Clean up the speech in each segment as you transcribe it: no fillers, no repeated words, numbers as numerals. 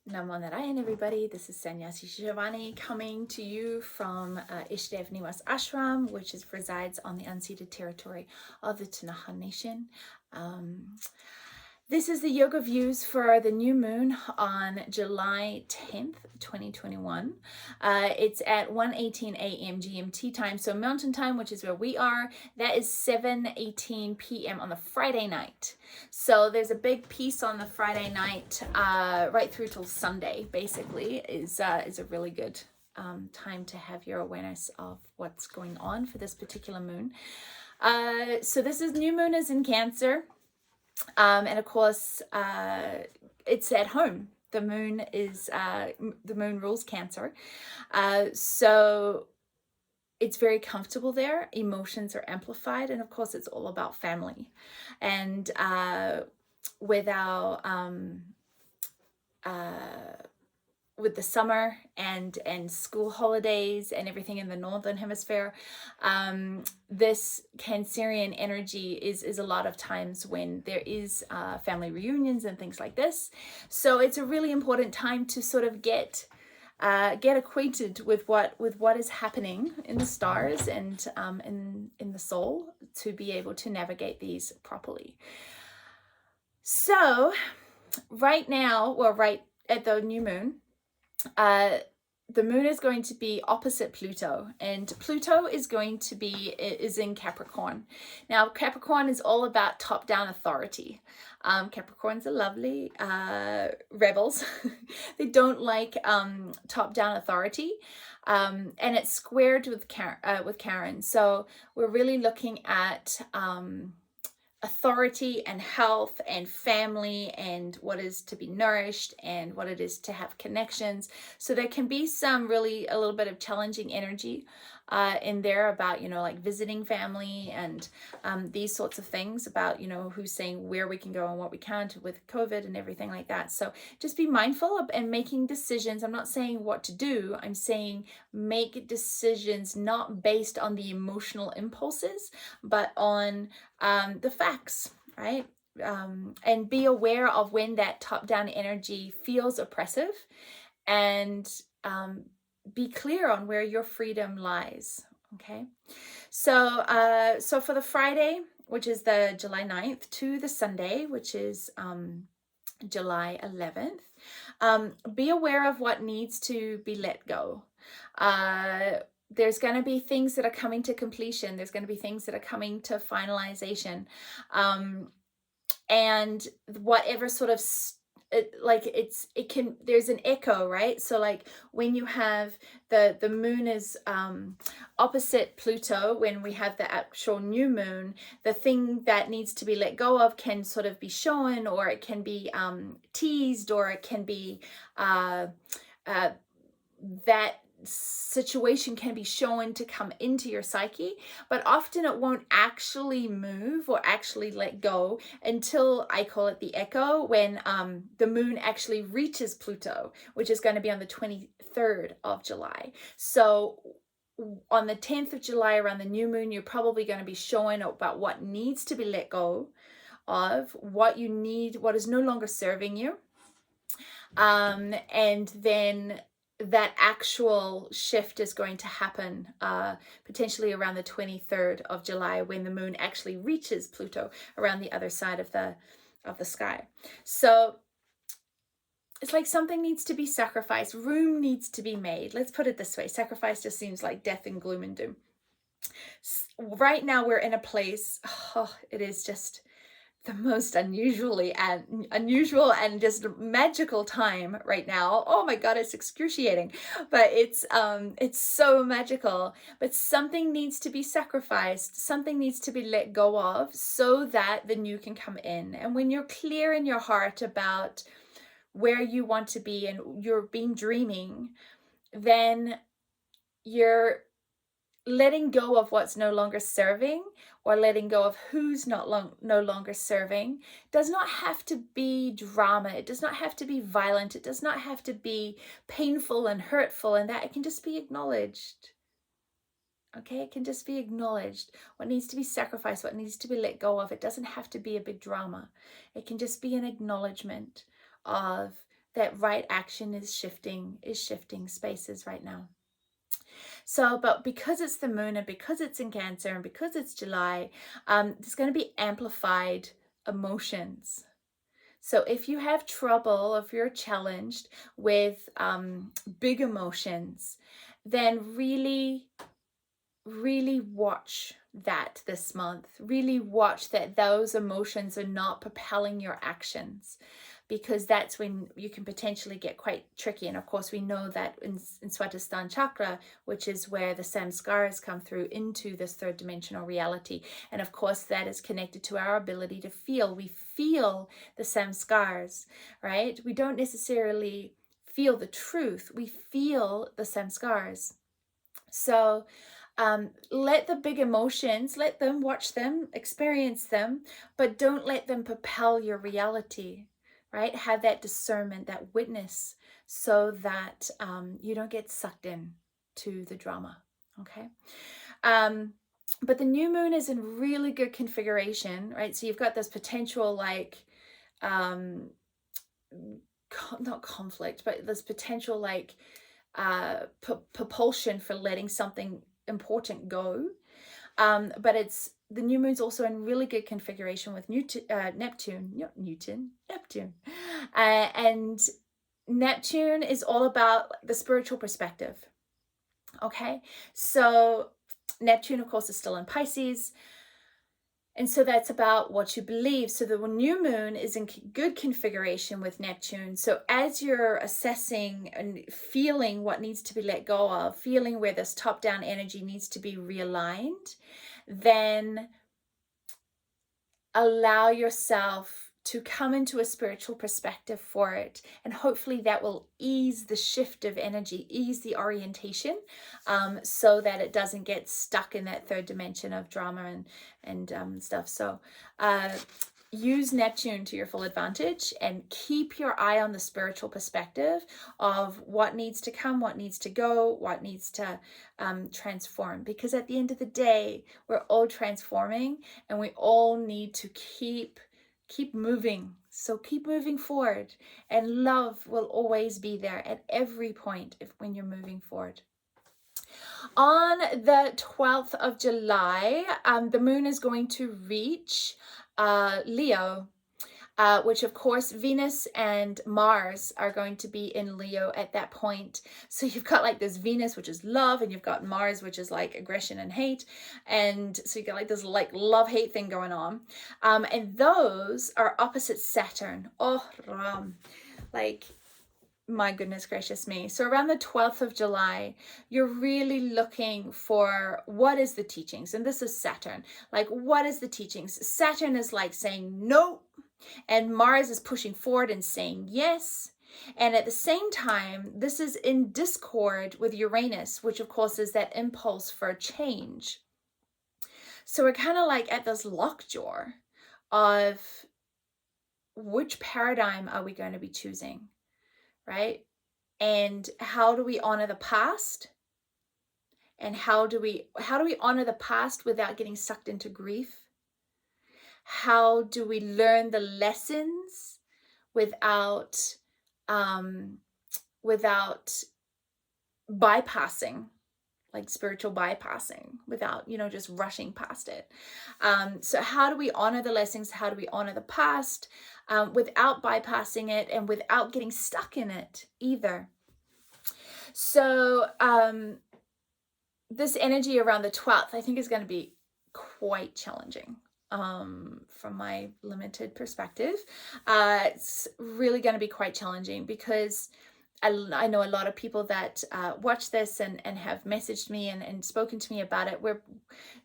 Namo Narayan, everybody. This is Sn Shivani coming to you from Ishdev Niwas Ashram, which resides on the unceded territory of the Tanaha Nation. This is the yoga views for the new moon on July 10th, 2021. It's at 1:18 a.m. GMT time, so Mountain Time, which is where we are. That is 7:18 p.m. on the Friday night. So there's a big piece on the Friday night, right through till Sunday. Basically, is a really good time to have your awareness of what's going on for this particular moon. So this is new moon is in Cancer. And of course, it's at home. The moon rules Cancer. So it's very comfortable there. Emotions are amplified. And of course, it's all about family. And with the summer and school holidays and everything in the northern hemisphere, this Cancerian energy is a lot of times when there is family reunions and things like this. So it's a really important time to sort of get acquainted with what is happening in the stars and in the soul to be able to navigate these properly. So right now, right at the new moon, the moon is going to be opposite Pluto, and Pluto is in Capricorn. Now, Capricorn is all about top-down authority. Capricorns are lovely rebels. They don't like top-down authority, and it's squared with Karen. So we're really looking at authority and health and family and what is to be nourished and what it is to have connections. So there can be a little bit of challenging energy in there about, like visiting family and these sorts of things about, who's saying where we can go and what we can't with COVID and everything like that. So just be mindful of and making decisions. I'm not saying what to do. I'm saying make decisions not based on the emotional impulses, but on the facts, right? And be aware of when that top-down energy feels oppressive, and be clear on where your freedom lies. Okay, so for the Friday, which is the July 9th, to the Sunday, which is July 11th, be aware of what needs to be let go. There's going to be things that are coming to completion. There's going to be things that are coming to finalization. And whatever sort of there's an echo, right? So like when you have the moon is opposite Pluto, when we have the actual new moon, the thing that needs to be let go of can sort of be shown, or it can be teased, or it can be that situation can be shown to come into your psyche, but often it won't actually move or actually let go until, I call it the echo, when the moon actually reaches Pluto, which is going to be on the 23rd of July. So on the 10th of July, around the new moon, you're probably going to be showing about what needs to be let go of, what you need, what is no longer serving you. And then that actual shift is going to happen potentially around the 23rd of July, when the moon actually reaches Pluto around the other side of the sky. So it's like something needs to be sacrificed. Room needs to be made. Let's put it this way. Sacrifice just seems like death and gloom and doom. Right now we're in a place, it is just the most unusual and just magical time right now. Oh my God, it's excruciating, but it's so magical. But something needs to be sacrificed, something needs to be let go of, so that the new can come in. And when you're clear in your heart about where you want to be and you're being dreaming, then you're letting go of what's no longer serving, or letting go of who's no longer serving. Does not have to be drama. It does not have to be violent. It does not have to be painful and hurtful, and that it can just be acknowledged. Okay, it can just be acknowledged. What needs to be sacrificed, what needs to be let go of. It doesn't have to be a big drama. It can just be an acknowledgement of that right action is shifting spaces right now. So, but because it's the moon and because it's in Cancer and because it's July, there's going to be amplified emotions. So if you have trouble, if you're challenged with big emotions, then really watch that this month. Really watch that those emotions are not propelling your actions, because that's when you can potentially get quite tricky. And of course, we know that in Swatisthana chakra, which is where the samskaras come through into this third dimensional reality. And of course, that is connected to our ability to feel. We feel the samskaras, right? We don't necessarily feel the truth. We feel the samskaras. So let the big emotions, let them, watch them, experience them, but don't let them propel your reality, right? Have that discernment, that witness, so that you don't get sucked in to the drama, okay? But the new moon is in really good configuration, right? So you've got this potential like, not conflict, but this potential like propulsion for letting something important go. But it's the new moon's also in really good configuration with Neptune. And Neptune is all about the spiritual perspective. Okay, so Neptune, of course, is still in Pisces. And so that's about what you believe. So the new moon is in good configuration with Neptune. So as you're assessing and feeling what needs to be let go of, feeling where this top-down energy needs to be realigned, then allow yourself to come into a spiritual perspective for it. And hopefully that will ease the shift of energy, ease the orientation, so that it doesn't get stuck in that third dimension of drama and stuff. So use Neptune to your full advantage and keep your eye on the spiritual perspective of what needs to come, what needs to go, what needs to transform. Because at the end of the day, we're all transforming and we all need to keep moving. So keep moving forward, and love will always be there at every point when you're moving forward. On the 12th of July, the moon is going to reach Leo, which of course Venus and Mars are going to be in Leo at that point. So you've got like this Venus, which is love, and you've got Mars, which is like aggression and hate. And so you got like this like love-hate thing going on. And those are opposite Saturn. Oh, like, my goodness gracious me. So around the 12th of July, you're really looking for what is the teachings. And this is Saturn. Like, what is the teachings? Saturn is like saying no, and Mars is pushing forward and saying yes. And at the same time, this is in discord with Uranus, which of course is that impulse for change. So we're kind of like at this lockjaw of which paradigm are we going to be choosing, right? And how do we honor the past? And how do we honor the past without getting sucked into grief? How do we learn the lessons without bypassing, like spiritual bypassing, without, just rushing past it? So how do we honor the lessons? How do we honor the past without bypassing it and without getting stuck in it either? So this energy around the 12th, I think, is going to be quite challenging. From my limited perspective, it's really going to be quite challenging because I know a lot of people that watch this and have messaged me and spoken to me about it, where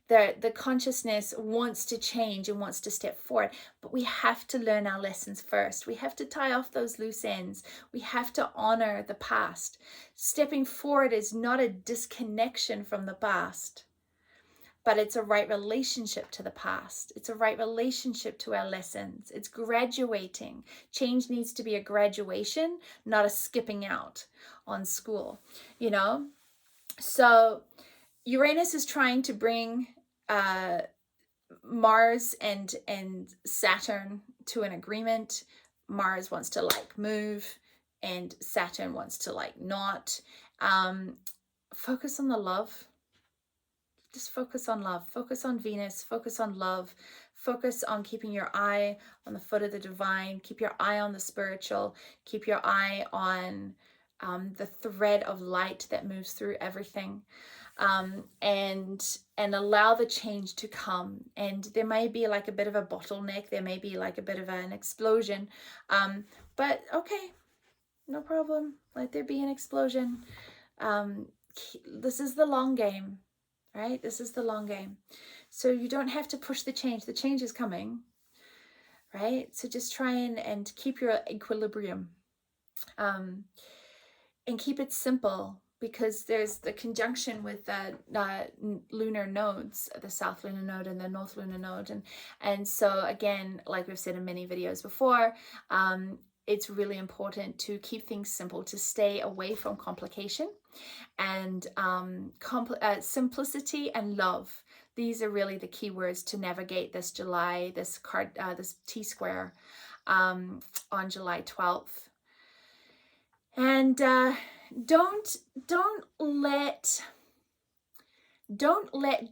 the consciousness wants to change and wants to step forward, but we have to learn our lessons first. We have to tie off those loose ends. We have to honor the past. Stepping forward is not a disconnection from the past, but it's a right relationship to the past. It's a right relationship to our lessons. It's graduating. Change needs to be a graduation, not a skipping out on school, So Uranus is trying to bring Mars and Saturn to an agreement. Mars wants to like move, and Saturn wants to like not. Focus on the love. Just focus on love. Focus on Venus. Focus on love. Focus on keeping your eye on the foot of the divine. Keep your eye on the spiritual. Keep your eye on the thread of light that moves through everything. And allow the change to come. And there may be like a bit of a bottleneck. There may be like a bit of an explosion. But okay, no problem. Let there be an explosion. This is the long game. Right? This is the long game. So you don't have to push the change. The change is coming. Right? So just try and keep your equilibrium. And keep it simple, because there's the conjunction with the lunar nodes, the south lunar node and the north lunar node. And so again, like we've said in many videos before, it's really important to keep things simple, to stay away from complication. And simplicity and love. These are really the key words to navigate this July, this T-square on July 12th. And don't let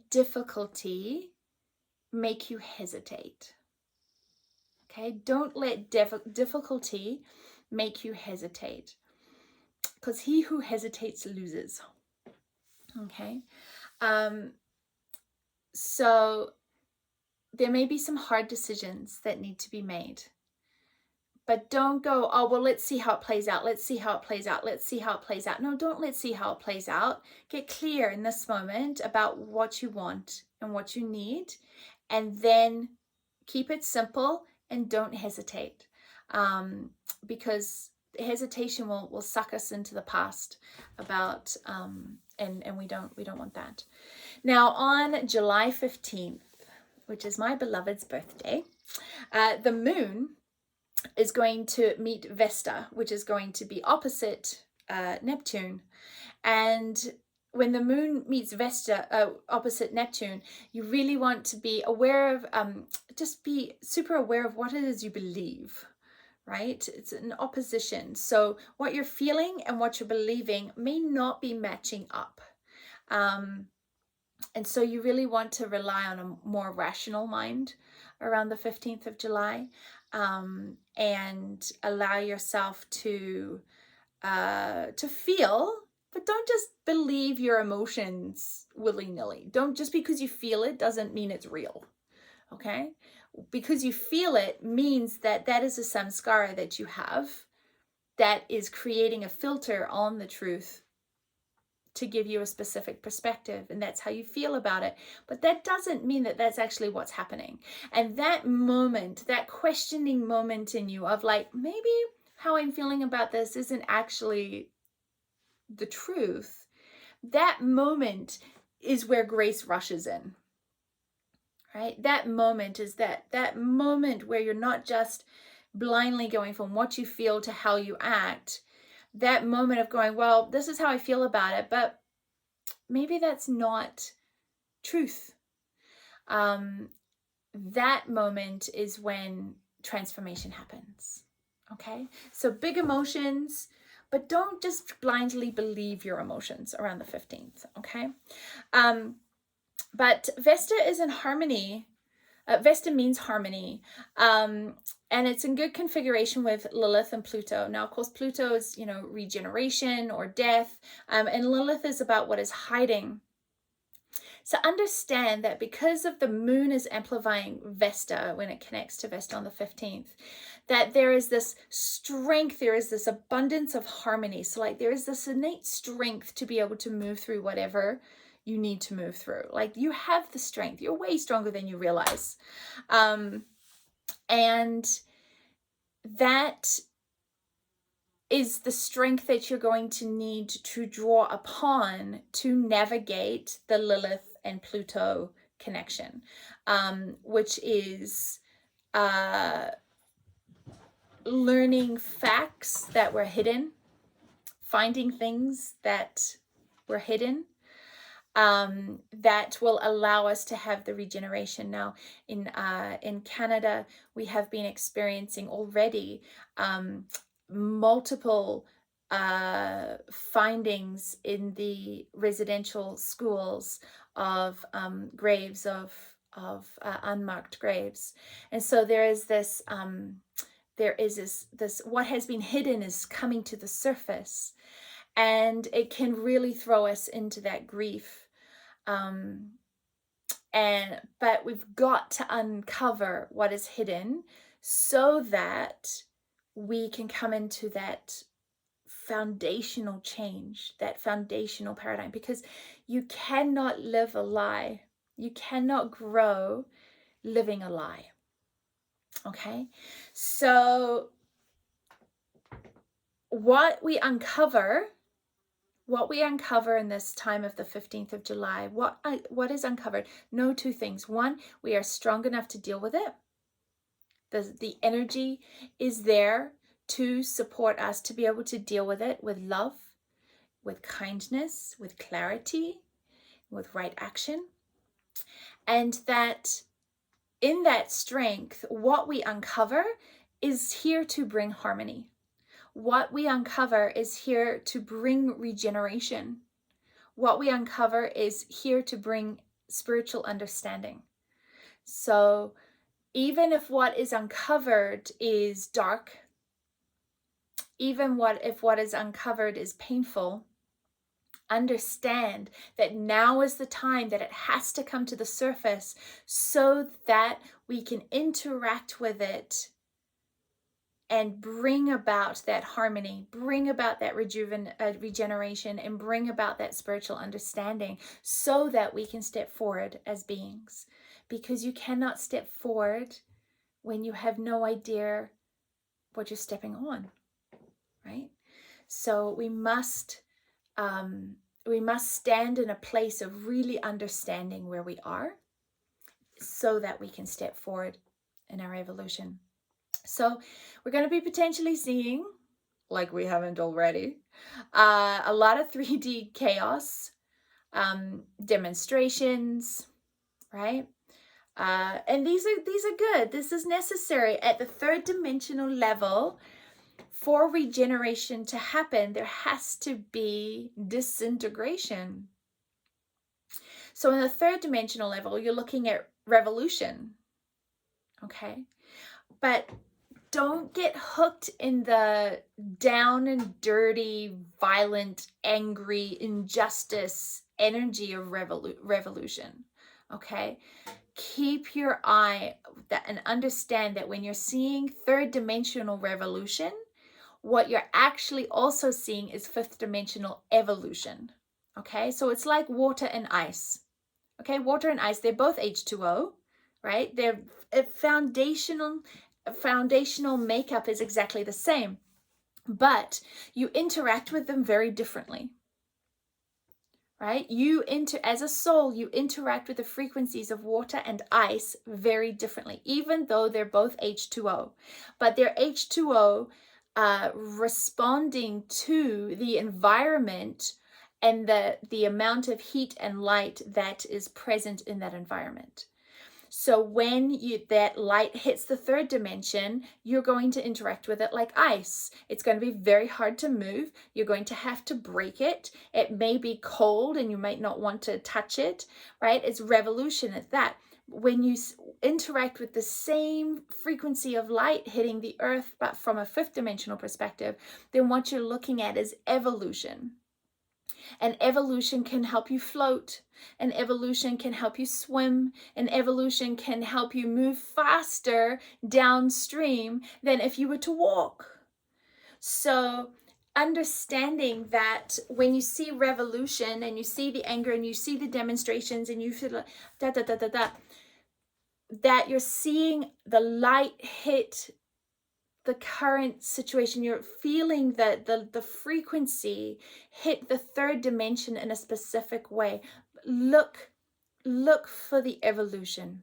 difficulty make you hesitate. Okay, don't let difficulty make you hesitate. Because he who hesitates loses. Okay. So there may be some hard decisions that need to be made. But don't go, oh, well, let's see how it plays out. Let's see how it plays out. Let's see how it plays out. No, don't let's see how it plays out. Get clear in this moment about what you want and what you need. And then keep it simple and don't hesitate. Because hesitation will suck us into the past about and we don't want that. Now on July 15th, which is my beloved's birthday, the moon is going to meet Vesta, which is going to be opposite Neptune. And when the moon meets Vesta opposite Neptune, you really want to be aware of, just be super aware of what it is you believe. Right? It's an opposition. So what you're feeling and what you're believing may not be matching up. And so you really want to rely on a more rational mind around the 15th of July, and allow yourself to feel, but don't just believe your emotions willy-nilly. Don't, just because you feel it doesn't mean it's real. Okay? Because you feel it means that that is a samskara that you have that is creating a filter on the truth to give you a specific perspective, and that's how you feel about it. But that doesn't mean that that's actually what's happening. And that moment, that questioning moment in you of like, maybe how I'm feeling about this isn't actually the truth, that moment is where grace rushes in. Right? That moment is that moment where you're not just blindly going from what you feel to how you act. That moment of going, well, this is how I feel about it, but maybe that's not truth. That moment is when transformation happens. Okay? So big emotions, but don't just blindly believe your emotions around the 15th. Okay? But Vesta is in harmony. Vesta means harmony. And it's in good configuration with Lilith and Pluto. Now, of course, Pluto is, regeneration or death. And Lilith is about what is hiding. So understand that because of the moon is amplifying Vesta when it connects to Vesta on the 15th, that there is this strength, there is this abundance of harmony. So like there is this innate strength to be able to move through whatever you need to move through. Like you have the strength. You're way stronger than you realize. And that is the strength that you're going to need to draw upon to navigate the Lilith and Pluto connection, which is learning facts that were hidden, finding things that were hidden, that will allow us to have the regeneration. Now, in Canada, we have been experiencing already multiple findings in the residential schools of graves of unmarked graves. And so there is this what has been hidden is coming to the surface, and it can really throw us into that grief. But we've got to uncover what is hidden so that we can come into that foundational change, that foundational paradigm, because you cannot live a lie. You cannot grow living a lie. Okay? So what we uncover in this time of the 15th of July, what is uncovered? No two things. One, we are strong enough to deal with it. The energy is there to support us to be able to deal with it with love, with kindness, with clarity, with right action. And that in that strength, what we uncover is here to bring harmony. What we uncover is here to bring regeneration. What we uncover is here to bring spiritual understanding. So even if what is uncovered is dark, even if what is uncovered is painful, understand that now is the time that it has to come to the surface so that we can interact with it and bring about that harmony, bring about that regeneration, and bring about that spiritual understanding so that we can step forward as beings. Because you cannot step forward when you have no idea what you're stepping on, right? So we must stand in a place of really understanding where we are so that we can step forward in our evolution. So we're going to be potentially seeing, like we haven't already, a lot of 3D chaos, demonstrations, right? And these are good. This is necessary. At the third dimensional level, for regeneration to happen, there has to be disintegration. So in the third dimensional level, you're looking at revolution, okay? But don't get hooked in the down and dirty, violent, angry, injustice energy of revolution, okay? Keep your eye and understand that when you're seeing third dimensional revolution, what you're actually also seeing is fifth dimensional evolution, okay? So it's like water and ice, okay? Water and ice, they're both H2O, right? They're foundational makeup is exactly the same, but you interact with them very differently, right? As a soul, you interact with the frequencies of water and ice very differently, even though they're both H2O, but they're H2O responding to the environment and the amount of heat and light that is present in that environment. So when that light hits the third dimension, you're going to interact with it like ice. It's going to be very hard to move. You're going to have to break it. It may be cold and you might not want to touch it, right? It's revolution at that. When you interact with the same frequency of light hitting the earth, but from a fifth dimensional perspective, then what you're looking at is evolution. And evolution can help you float, and evolution can help you swim, and evolution can help you move faster downstream than if you were to walk. So understanding that when you see revolution and you see the anger and you see the demonstrations and you feel like that you're seeing the light hit the current situation, you're feeling that the frequency hit the third dimension in a specific way. Look for the evolution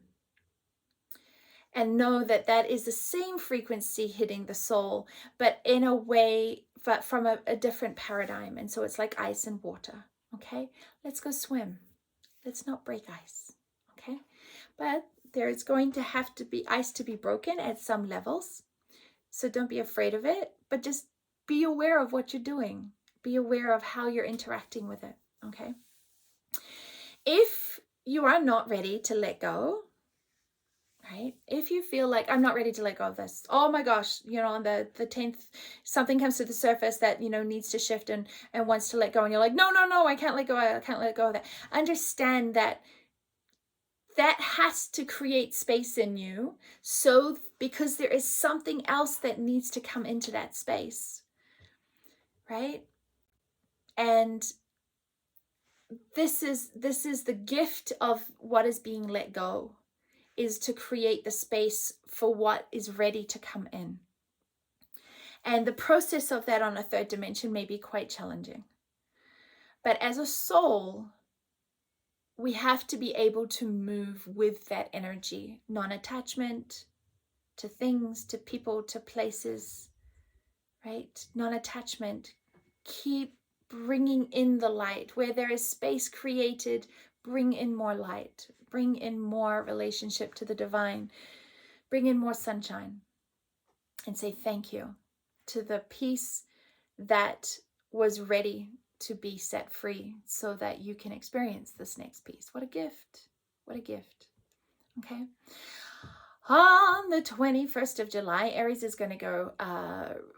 and know that that is the same frequency hitting the soul, but in a way, but from a different paradigm. And so it's like ice and water. Okay, let's go swim. Let's not break ice. Okay, but there's going to have to be ice to be broken at some levels. So don't be afraid of it, but just be aware of what you're doing. Be aware of how you're interacting with it, okay? If you are not ready to let go, right? If you feel like, I'm not ready to let go of this. Oh my gosh, on the 10th, something comes to the surface that, needs to shift and wants to let go. And you're like, no, I can't let go. I can't let go of that. Understand that has to create space in you. So, because there is something else that needs to come into that space, right? And this is the gift of what is being let go, is to create the space for what is ready to come in. And the process of that on a third dimension may be quite challenging. But as a soul, we have to be able to move with that energy, non-attachment to things, to people, to places, right? Non-attachment. Keep bringing in the light. Where there is space created, bring in more light. Bring in more relationship to the divine. Bring in more sunshine. And say thank you to the piece that was ready to be set free so that you can experience this next piece. What a gift. What a gift. Okay. On the 21st of July, Aries is going to go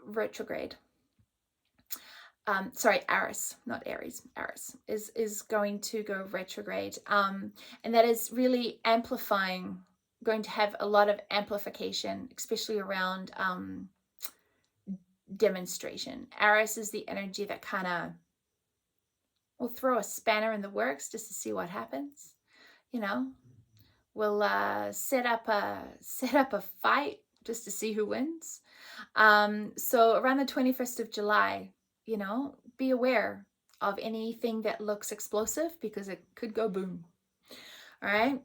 retrograde. Aries, not Aries. Aries is going to go retrograde. And that is really amplifying, going to have a lot of amplification, especially around demonstration. Aries is the energy that kind of will throw a spanner in the works just to see what happens. We'll set up a fight just to see who wins. So around the 21st of July, be aware of anything that looks explosive, because it could go boom. All right.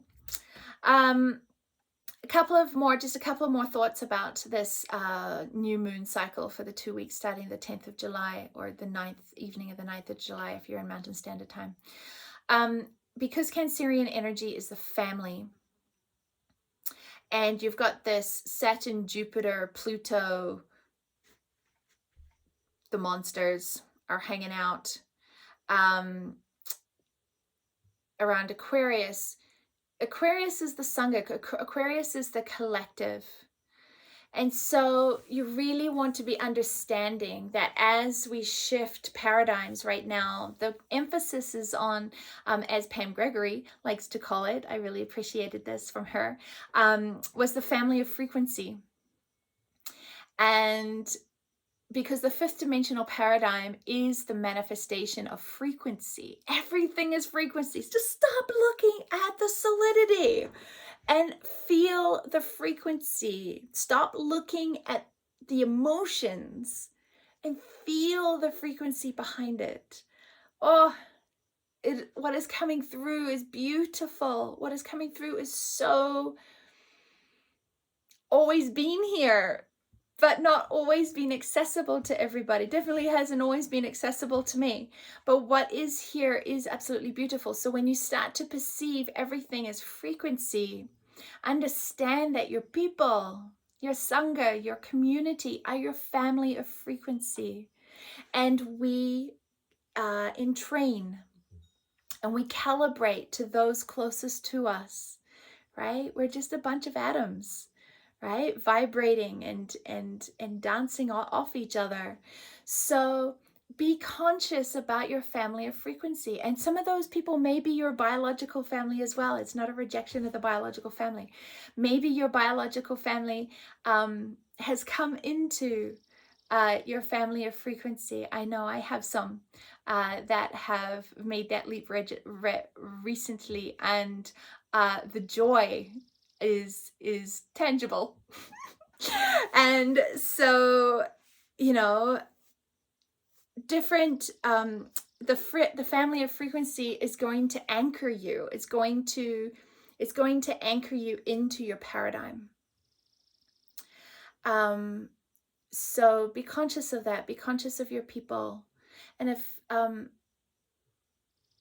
A couple of more thoughts about this new moon cycle for the 2 weeks starting the 10th of July or the 9th evening of the 9th of July if you're in Mountain Standard Time. Because Cancerian energy is the family, and you've got this Saturn, Jupiter, Pluto, the monsters are hanging out around Aquarius. Aquarius is the Sangha. Aquarius is the collective. And so you really want to be understanding that as we shift paradigms right now, the emphasis is on, as Pam Gregory likes to call it, I really appreciated this from her, was the family of frequency. And because the fifth dimensional paradigm is the manifestation of frequency. Everything is frequencies. Just stop looking at the solidity and feel the frequency. Stop looking at the emotions and feel the frequency behind it. Oh, what is coming through is beautiful. What is coming through is so always been here, but not always been accessible to everybody. Definitely hasn't always been accessible to me. But what is here is absolutely beautiful. So when you start to perceive everything as frequency, understand that your people, your Sangha, your community are your family of frequency. And we entrain and we calibrate to those closest to us, right? We're just a bunch of atoms, right? Vibrating and dancing off each other. So be conscious about your family of frequency. And some of those people may be your biological family as well. It's not a rejection of the biological family. Maybe your biological family has come into your family of frequency. I know I have some that have made that leap recently, and the joy is tangible. And so, different the family of frequency is going to anchor you. It's going to anchor you into your paradigm. So be conscious of that. Be conscious of your people. And if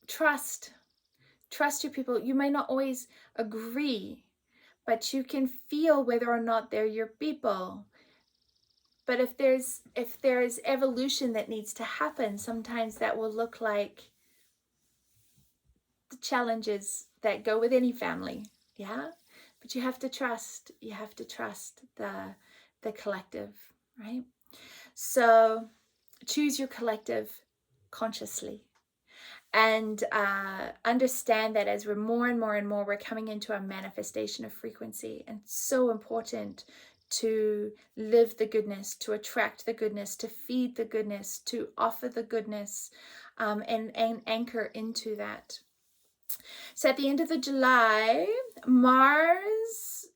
trust your people. You may not always agree, but you can feel whether or not they're your people. But if there's evolution that needs to happen, sometimes that will look like the challenges that go with any family. Yeah, but you have to trust the collective, right? So choose your collective consciously, and understand that as we're more and more and more, we're coming into a manifestation of frequency. And it's so important to live the goodness, to attract the goodness, to feed the goodness, to offer the goodness, and anchor into that. So at the end of the July, Mars,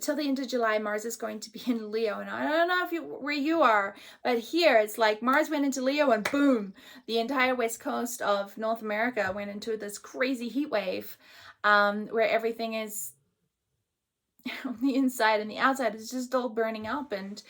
till the end of July, Mars is going to be in Leo. And I don't know where you are, but here it's like Mars went into Leo and boom, the entire west coast of North America went into this crazy heat wave, where everything is on the inside and the outside is just all burning up. And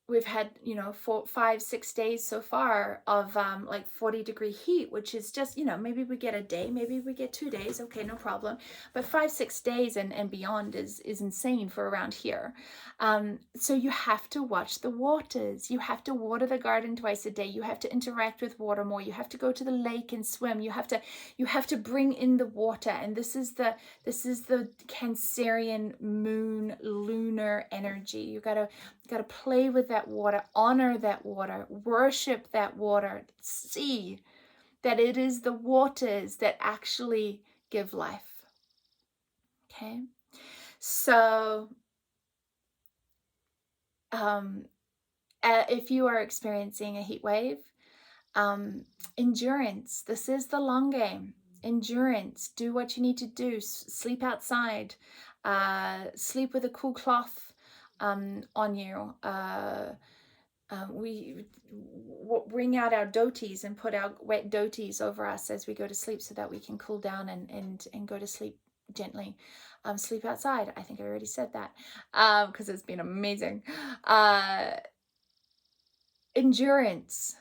we've had 4, 5, 6 days so far of like 40-degree heat, which is just, maybe we get a day, maybe we get 2 days, okay, no problem. But 5, 6 days and beyond is insane for around here. So you have to watch the waters. You have to water the garden twice a day. You have to interact with water more. You have to go to the lake and swim. You have to bring in the water. And this is the Cancerian moon lunar energy. You gotta play with that water, honor that water, worship that water, see that it is the waters that actually give life. Okay, so if you are experiencing a heat wave, endurance, this is the long game. Endurance, do what you need to do, sleep outside, sleep with a cool cloth on you. We bring out our doties and put our wet doties over us as we go to sleep so that we can cool down and go to sleep gently. Sleep outside. I think I already said that because it's been amazing. Endurance.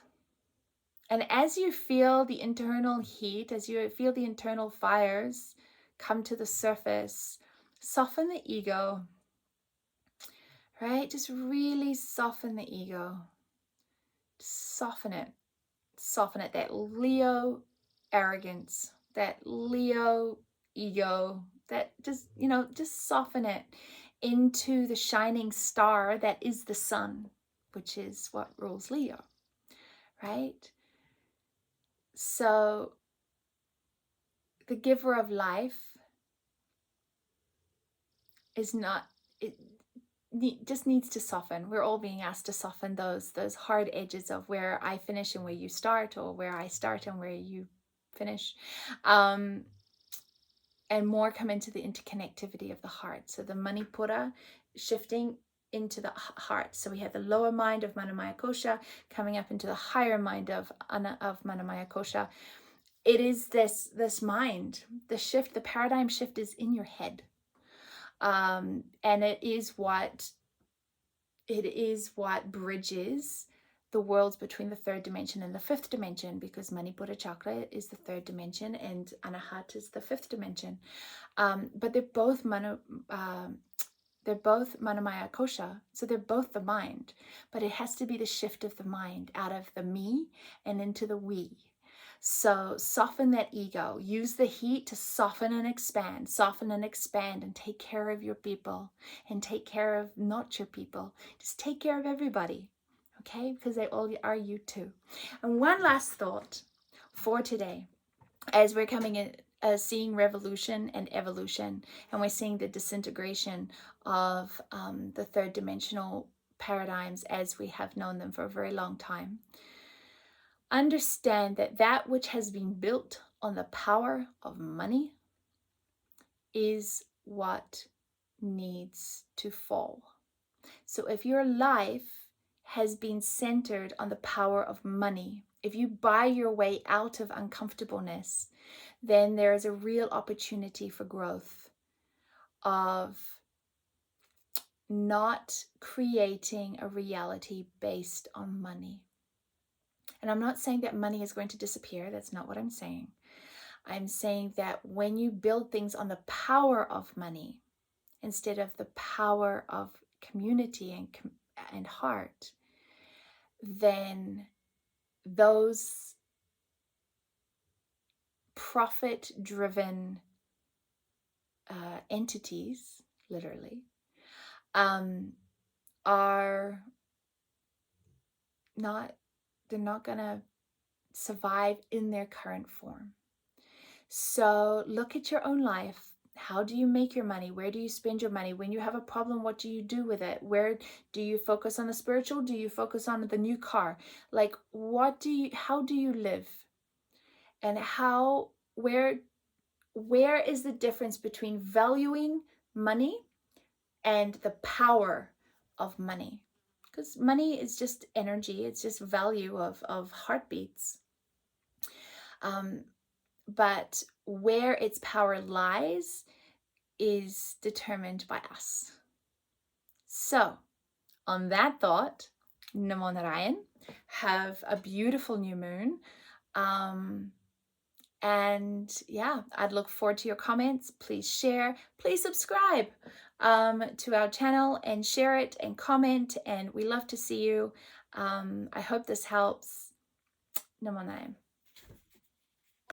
And as you feel the internal heat, as you feel the internal fires come to the surface, soften the ego, right? Just really soften the ego. Soften it. Soften it. That Leo arrogance, that Leo ego, that just soften it into the shining star that is the sun, which is what rules Leo, right? So the giver of life is not, it just needs to soften. We're all being asked to soften those hard edges of where I finish and where you start, or where I start and where you finish, and more come into the interconnectivity of the heart. So the Manipura shifting into the heart. So we have the lower mind of Manamaya Kosha coming up into the higher mind of Manamaya Kosha. It is this mind, the shift, the paradigm shift is in your head. And it is what bridges the worlds between the third dimension and the fifth dimension, because Manipura chakra is the third dimension and Anahat is the fifth dimension. But they're both Manamaya Kosha, so they're both the mind. But it has to be the shift of the mind out of the me and into the we. So soften that ego. Use the heat to soften and expand, and take care of your people, and take care of not your people. Just take care of everybody, okay? Because they all are you too. And one last thought for today, as we're coming in, seeing revolution and evolution, and we're seeing the disintegration of the third dimensional paradigms as we have known them for a very long time. Understand that which has been built on the power of money is what needs to fall. So if your life has been centered on the power of money, if you buy your way out of uncomfortableness, then there is a real opportunity for growth of not creating a reality based on money. And I'm not saying that money is going to disappear. That's not what I'm saying. I'm saying that when you build things on the power of money instead of the power of community and heart, then those profit-driven entities, literally, are not, they're not going to survive in their current form. So look at your own life. How do you make your money? Where do you spend your money? When you have a problem, what do you do with it? Where do you focus on the spiritual? Do you focus on the new car? Like, how do you live? And where is the difference between valuing money and the power of money? Because money is just energy. It's just value of heartbeats. But where its power lies is determined by us. So, on that thought, Namo Narayan, have a beautiful new moon. And yeah, I'd look forward to your comments. Please share, please subscribe to our channel and share it and comment. And we love to see you. I hope this helps. Namo Narayan.